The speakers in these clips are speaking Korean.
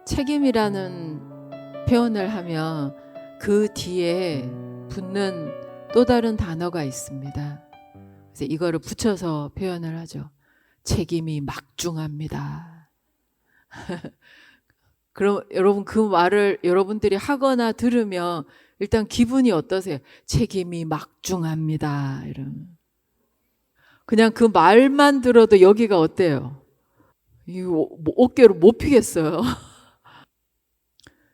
책임이라는 표현을 하면 그 뒤에 붙는 또 다른 단어가 있습니다. 그래서 이거를 붙여서 표현을 하죠. 책임이 막중합니다. 그럼 여러분 그 말을 여러분들이 하거나 들으면 일단 기분이 어떠세요? 책임이 막중합니다. 이러면 그냥 그 말만 들어도 여기가 어때요? 이거 어깨로 못 피겠어요.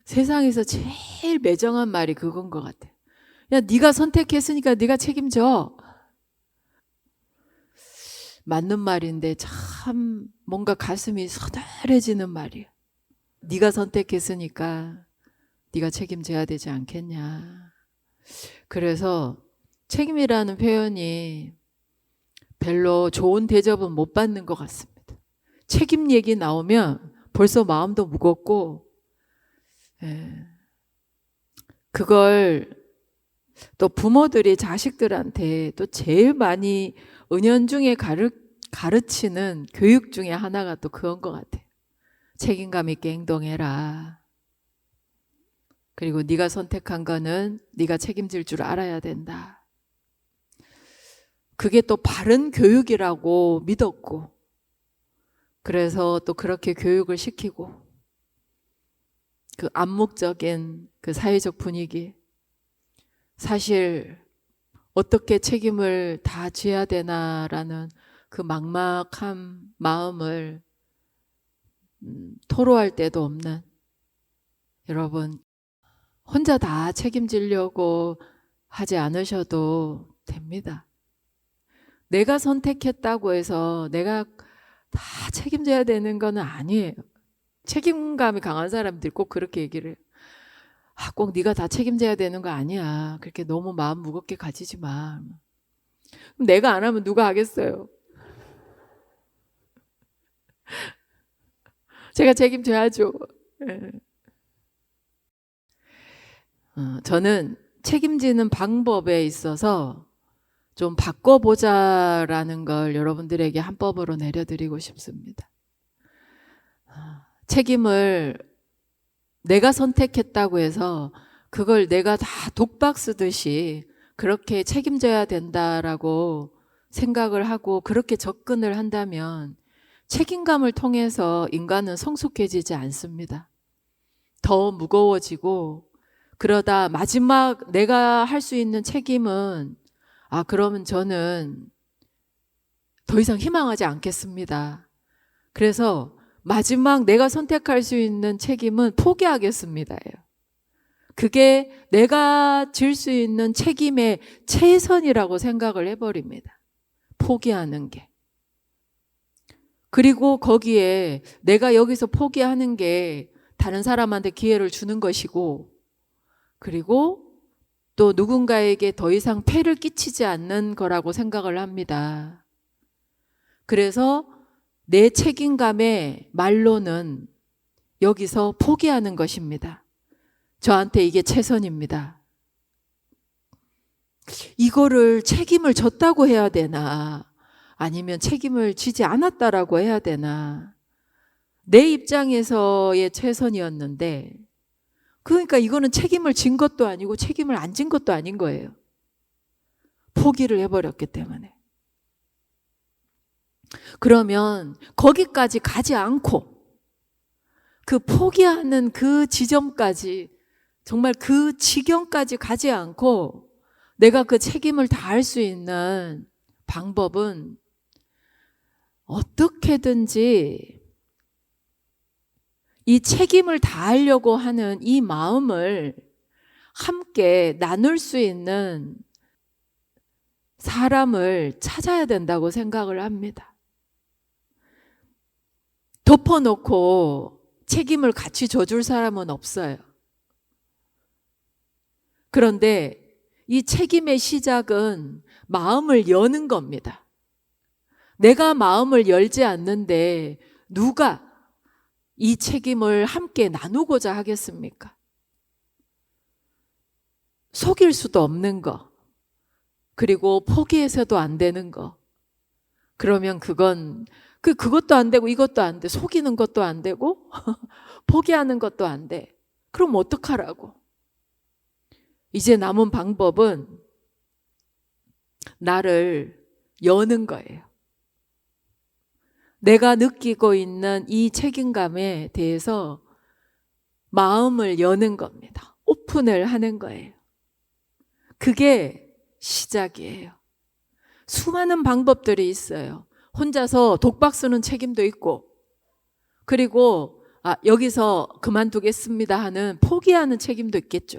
세상에서 제일 매정한 말이 그건 것 같아. 야, 네가 선택했으니까 네가 책임져. 맞는 말인데 참 뭔가 가슴이 서늘해지는 말이야. 네가 선택했으니까 네가 책임져야 되지 않겠냐. 그래서 책임이라는 표현이 별로 좋은 대접은 못 받는 것 같습니다. 책임 얘기 나오면 벌써 마음도 무겁고, 그걸 또 부모들이 자식들한테 또 제일 많이 은연중에 가르치는 교육 중에 하나가 또 그건 것 같아요. 책임감 있게 행동해라. 그리고 네가 선택한 거는 네가 책임질 줄 알아야 된다. 그게 또 바른 교육이라고 믿었고, 그래서 또 그렇게 교육을 시키고, 그 암묵적인 그 사회적 분위기, 사실 어떻게 책임을 다 져야 되나라는 그 막막한 마음을 토로할 때도 없는 여러분, 혼자 다 책임지려고 하지 않으셔도 됩니다. 내가 선택했다고 해서 내가 다 책임져야 되는 건 아니에요. 책임감이 강한 사람들이 꼭 그렇게 얘기를 해요. 꼭 네가 다 책임져야 되는 거 아니야. 그렇게 너무 마음 무겁게 가지지 마. 그럼 내가 안 하면 누가 하겠어요? 제가 책임져야죠. 저는 책임지는 방법에 있어서 좀 바꿔보자라는 걸 여러분들에게 한법으로 내려드리고 싶습니다. 책임을 내가 선택했다고 해서 그걸 내가 다 독박 쓰듯이 그렇게 책임져야 된다라고 생각을 하고 그렇게 접근을 한다면 책임감을 통해서 인간은 성숙해지지 않습니다. 더 무거워지고 그러다 마지막 내가 할 수 있는 책임은 그러면 저는 더 이상 희망하지 않겠습니다. 그래서 마지막 내가 선택할 수 있는 책임은 포기하겠습니다. 그게 내가 질 수 있는 책임의 최선이라고 생각을 해버립니다. 포기하는 게. 그리고 거기에 내가 여기서 포기하는 게 다른 사람한테 기회를 주는 것이고, 그리고 또 누군가에게 더 이상 폐를 끼치지 않는 거라고 생각을 합니다. 그래서 내 책임감의 말로는 여기서 포기하는 것입니다. 저한테 이게 최선입니다. 이거를 책임을 졌다고 해야 되나? 아니면 책임을 지지 않았다라고 해야 되나? 내 입장에서의 최선이었는데, 그러니까 이거는 책임을 진 것도 아니고 책임을 안 진 것도 아닌 거예요. 포기를 해버렸기 때문에. 그러면 거기까지 가지 않고 그 포기하는 그 지점까지, 정말 그 지경까지 가지 않고 내가 그 책임을 다할 수 있는 방법은 어떻게든지 이 책임을 다하려고 하는 이 마음을 함께 나눌 수 있는 사람을 찾아야 된다고 생각을 합니다. 덮어놓고 책임을 같이 져줄 사람은 없어요. 그런데 이 책임의 시작은 마음을 여는 겁니다. 내가 마음을 열지 않는데 누가 이 책임을 함께 나누고자 하겠습니까? 속일 수도 없는 거, 그리고 포기해서도 안 되는 거, 그러면 그건 그것도 안 되고 이것도 안 돼. 속이는 것도 안 되고 포기하는 것도 안 돼. 그럼 어떡하라고? 이제 남은 방법은 나를 여는 거예요. 내가 느끼고 있는 이 책임감에 대해서 마음을 여는 겁니다. 오픈을 하는 거예요. 그게 시작이에요. 수많은 방법들이 있어요. 혼자서 독박 쓰는 책임도 있고, 그리고 여기서 그만두겠습니다 하는 포기하는 책임도 있겠죠.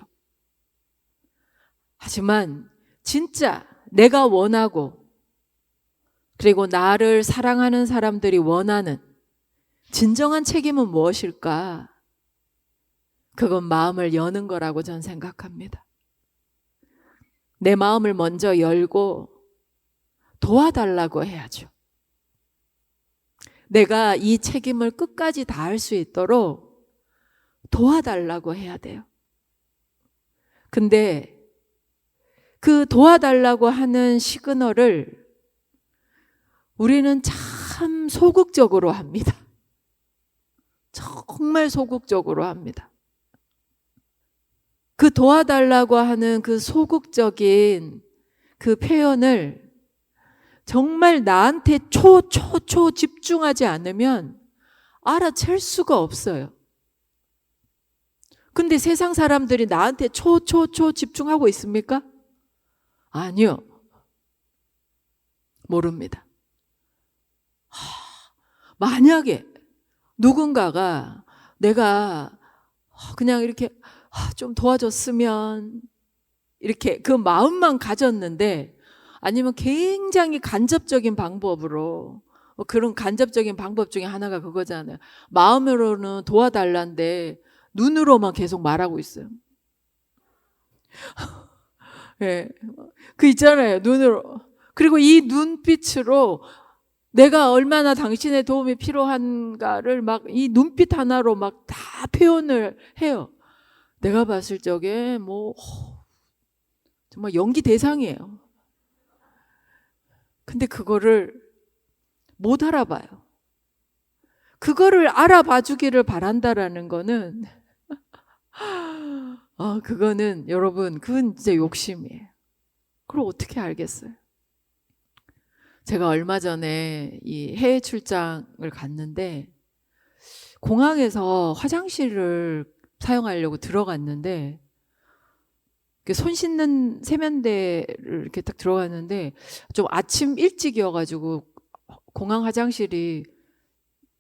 하지만 진짜 내가 원하고, 그리고 나를 사랑하는 사람들이 원하는 진정한 책임은 무엇일까? 그건 마음을 여는 거라고 저는 생각합니다. 내 마음을 먼저 열고 도와달라고 해야죠. 내가 이 책임을 끝까지 다할 수 있도록 도와달라고 해야 돼요. 근데 그 도와달라고 하는 시그널을 우리는 참 소극적으로 합니다. 정말 소극적으로 합니다. 그 도와달라고 하는 그 소극적인 그 표현을 정말 나한테 초 집중하지 않으면 알아챌 수가 없어요. 근데 세상 사람들이 나한테 초 집중하고 있습니까? 아니요. 모릅니다. 만약에 누군가가 내가 그냥 이렇게 좀 도와줬으면 이렇게 그 마음만 가졌는데, 아니면 굉장히 간접적인 방법으로, 그런 간접적인 방법 중에 하나가 그거잖아요. 마음으로는 도와달라는데 눈으로만 계속 말하고 있어요. 네. 그 있잖아요, 눈으로. 그리고 이 눈빛으로 내가 얼마나 당신의 도움이 필요한가를 막 이 눈빛 하나로 막 다 표현을 해요. 내가 봤을 적에 정말 연기 대상이에요. 근데 그거를 못 알아봐요. 그거를 알아봐 주기를 바란다라는 거는 그거는 여러분, 그건 진짜 욕심이에요. 그걸 어떻게 알겠어요? 제가 얼마 전에 이 해외 출장을 갔는데 공항에서 화장실을 사용하려고 들어갔는데, 손 씻는 세면대를 이렇게 딱 들어갔는데 좀 아침 일찍이어가지고 공항 화장실이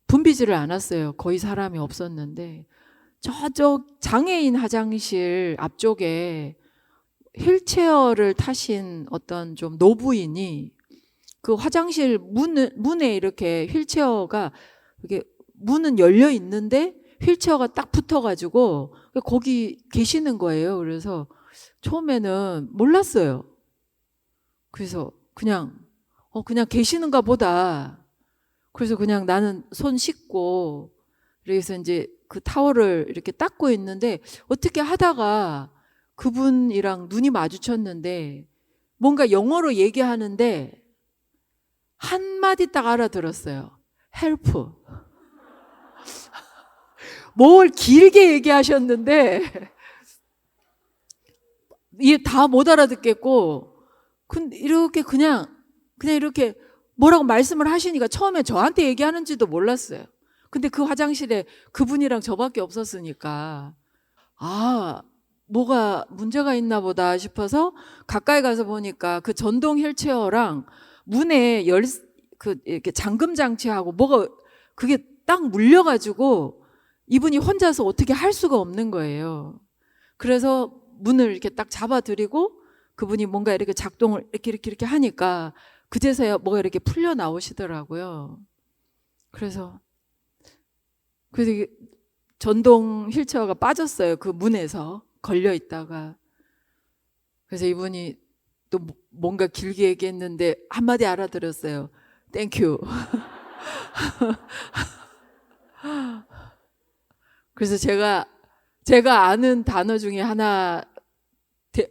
붐비지를 않았어요. 거의 사람이 없었는데 저쪽 장애인 화장실 앞쪽에 휠체어를 타신 어떤 좀 노부인이 그 화장실 문에 이렇게 휠체어가 이렇게 문은 열려 있는데 휠체어가 딱 붙어가지고 거기 계시는 거예요. 그래서 처음에는 몰랐어요. 그래서 그냥 계시는가 보다. 그래서 그냥 나는 손 씻고, 그래서 이제 그 타월을 이렇게 닦고 있는데 어떻게 하다가 그분이랑 눈이 마주쳤는데 뭔가 영어로 얘기하는데 한마디 딱 알아들었어요. 헬프. 뭘 길게 얘기하셨는데 이게 다 못 알아듣겠고, 근데 이렇게 그냥 이렇게 뭐라고 말씀을 하시니까 처음에 저한테 얘기하는지도 몰랐어요. 근데 그 화장실에 그분이랑 저밖에 없었으니까 뭐가 문제가 있나 보다 싶어서 가까이 가서 보니까 그 전동 휠체어랑 문에 이렇게 잠금 장치하고 뭐가 그게 딱 물려가지고 이분이 혼자서 어떻게 할 수가 없는 거예요. 그래서 문을 이렇게 딱 잡아드리고 그분이 뭔가 이렇게 작동을 이렇게 하니까 그제서야 뭐가 이렇게 풀려 나오시더라고요. 그래서 이게 전동 휠체어가 빠졌어요. 그 문에서 걸려 있다가. 그래서 이분이 또 뭔가 길게 얘기했는데 한마디 알아들었어요. 땡큐. 그래서 제가 아는 단어 중에 하나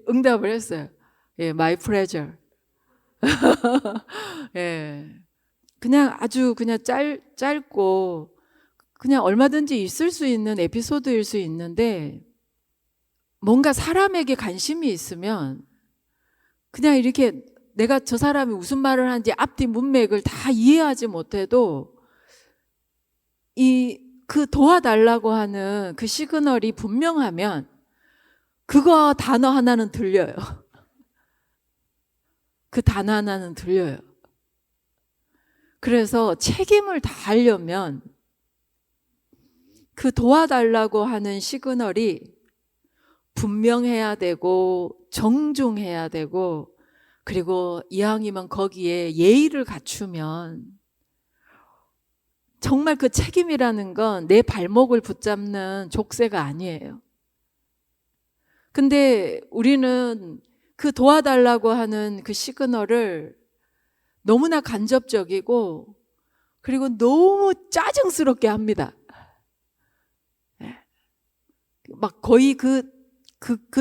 응답을 했어요. 예, my pleasure. 예. 그냥 아주 그냥 짧고 그냥 얼마든지 있을 수 있는 에피소드일 수 있는데, 뭔가 사람에게 관심이 있으면 그냥 이렇게 내가 저 사람이 무슨 말을 하는지 앞뒤 문맥을 다 이해하지 못해도 그 도와달라고 하는 그 시그널이 분명하면 그거 단어 하나는 들려요. 그 단어 하나는 들려요. 그래서 책임을 다하려면 그 도와달라고 하는 시그널이 분명해야 되고 정중해야 되고, 그리고 이왕이면 거기에 예의를 갖추면, 정말 그 책임이라는 건 내 발목을 붙잡는 족쇄가 아니에요. 근데 우리는 그 도와달라고 하는 그 시그널을 너무나 간접적이고 그리고 너무 짜증스럽게 합니다. 막 거의 그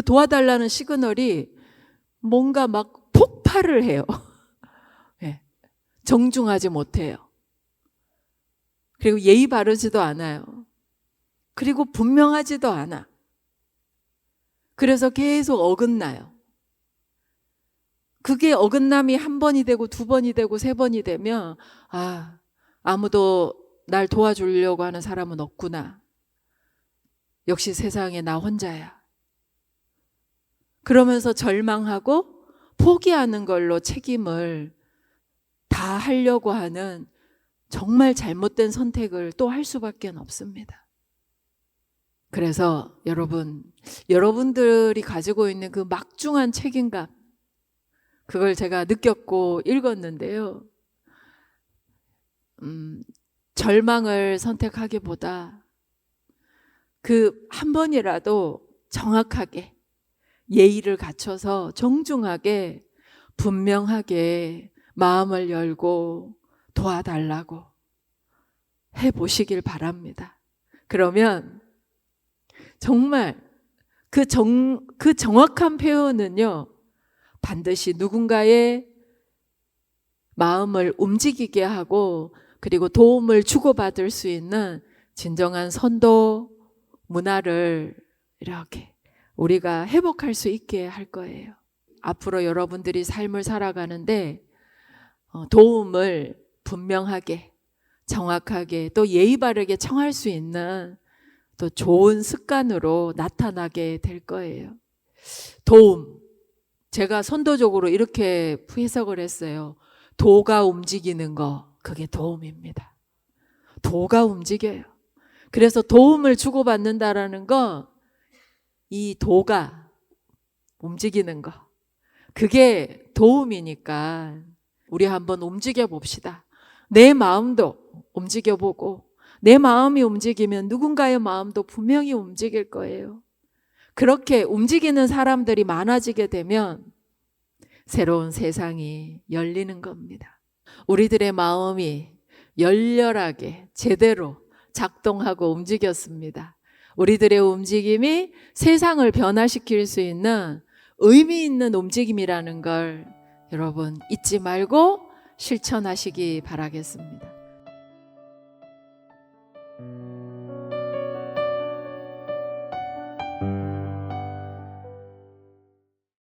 도와달라는 시그널이 뭔가 막 폭발을 해요. 정중하지 못해요. 그리고 예의 바르지도 않아요. 그리고 분명하지도 않아. 그래서 계속 어긋나요. 그게 어긋남이 한 번이 되고 두 번이 되고 세 번이 되면, 아무도 날 도와주려고 하는 사람은 없구나. 역시 세상에 나 혼자야. 그러면서 절망하고 포기하는 걸로 책임을 다 하려고 하는 정말 잘못된 선택을 또 할 수밖에 없습니다. 그래서 여러분들이 가지고 있는 그 막중한 책임감, 그걸 제가 느꼈고 읽었는데요. 절망을 선택하기보다 그 한 번이라도 정확하게 예의를 갖춰서 정중하게 분명하게 마음을 열고 도와달라고 해보시길 바랍니다. 그러면 정말 그 정확한 표현은요, 반드시 누군가의 마음을 움직이게 하고 그리고 도움을 주고받을 수 있는 진정한 선도 문화를 이렇게 우리가 회복할 수 있게 할 거예요. 앞으로 여러분들이 삶을 살아가는데 도움을 분명하게, 정확하게, 또 예의 바르게 청할 수 있는 또 좋은 습관으로 나타나게 될 거예요. 도움, 제가 선도적으로 이렇게 해석을 했어요. 도가 움직이는 거, 그게 도움입니다. 도가 움직여요. 그래서 도움을 주고받는다라는 거, 이 도가 움직이는 거, 그게 도움이니까 우리 한번 움직여 봅시다. 내 마음도 움직여 보고, 내 마음이 움직이면 누군가의 마음도 분명히 움직일 거예요. 그렇게 움직이는 사람들이 많아지게 되면 새로운 세상이 열리는 겁니다. 우리들의 마음이 열렬하게 제대로 작동하고 움직였습니다. 우리들의 움직임이 세상을 변화시킬 수 있는 의미 있는 움직임이라는 걸 여러분 잊지 말고 실천하시기 바라겠습니다.